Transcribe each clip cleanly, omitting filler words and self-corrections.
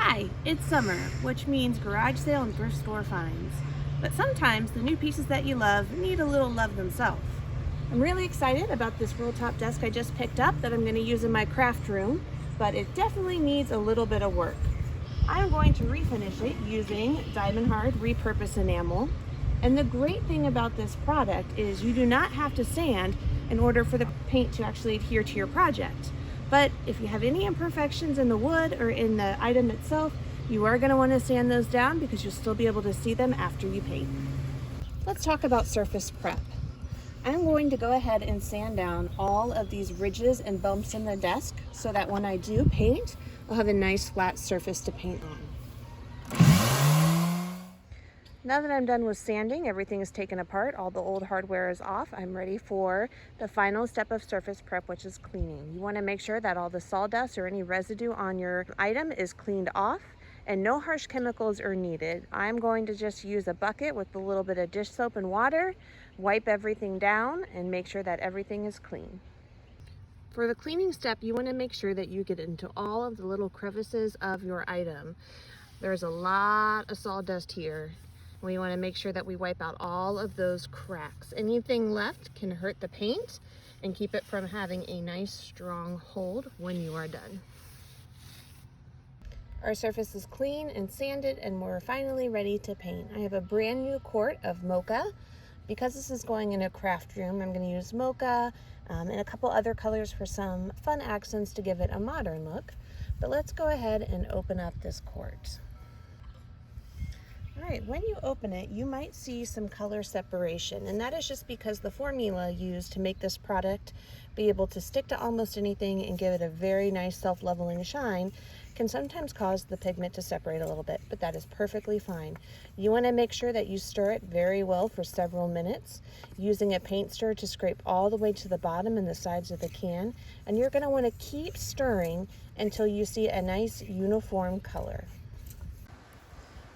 Hi, it's summer, which means garage sale and thrift store finds. But sometimes the new pieces that you love need a little love themselves. I'm really excited about this roll top desk I just picked up that I'm going to use in my craft room, but it definitely needs a little bit of work. I'm going to refinish it using Diamondhard RePurpose enamel. And the great thing about this product is you do not have to sand in order for the paint to actually adhere to your project. But if you have any imperfections in the wood or in the item itself, you are going to want to sand those down because you'll still be able to see them after you paint. Let's talk about surface prep. I'm going to go ahead and sand down all of these ridges and bumps in the desk so that when I do paint, I'll have a nice flat surface to paint on. Now that I'm done with sanding, everything is taken apart, all the old hardware is off, I'm ready for the final step of surface prep, which is cleaning. You want to make sure that all the sawdust or any residue on your item is cleaned off and no harsh chemicals are needed. I'm going to just use a bucket with a little bit of dish soap and water, wipe everything down and make sure that everything is clean. For the cleaning step, you want to make sure that you get into all of the little crevices of your item. There's a lot of sawdust here. We want to make sure that we wipe out all of those cracks. Anything left can hurt the paint and keep it from having a nice strong hold when you are done. Our surface is clean and sanded and we're finally ready to paint. I have a brand new quart of mocha. Because this is going in a craft room, I'm going to use mocha and a couple other colors for some fun accents to give it a modern look. But let's go ahead and open up this quart. All right, when you open it, you might see some color separation, and that is just because the formula used to make this product be able to stick to almost anything and give it a very nice self-leveling shine can sometimes cause the pigment to separate a little bit, but that is perfectly fine. You want to make sure that you stir it very well for several minutes, using a paint stir to scrape all the way to the bottom and the sides of the can, and you're going to want to keep stirring until you see a nice uniform color.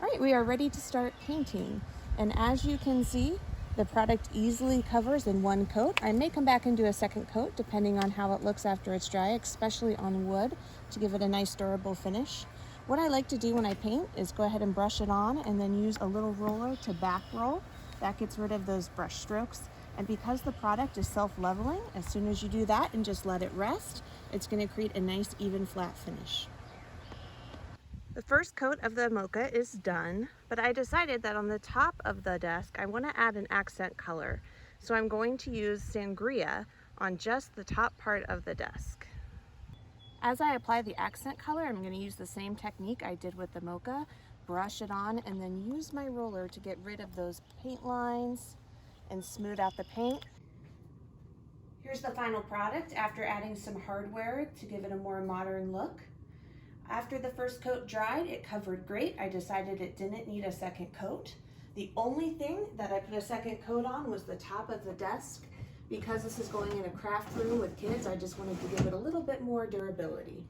All right, we are ready to start painting. And as you can see, the product easily covers in one coat. I may come back and do a second coat depending on how it looks after it's dry, especially on wood, to give it a nice durable finish. What I like to do when I paint is go ahead and brush it on and then use a little roller to back roll. That gets rid of those brush strokes. And because the product is self-leveling, as soon as you do that and just let it rest, it's going to create a nice even flat finish. The first coat of the mocha is done, but I decided that on the top of the desk, I want to add an accent color. So I'm going to use sangria on just the top part of the desk. As I apply the accent color, I'm going to use the same technique I did with the mocha, brush it on, and then use my roller to get rid of those paint lines and smooth out the paint. Here's the final product after adding some hardware to give it a more modern look. After the first coat dried, it covered great. I decided it didn't need a second coat. The only thing that I put a second coat on was the top of the desk. Because this is going in a craft room with kids, I just wanted to give it a little bit more durability.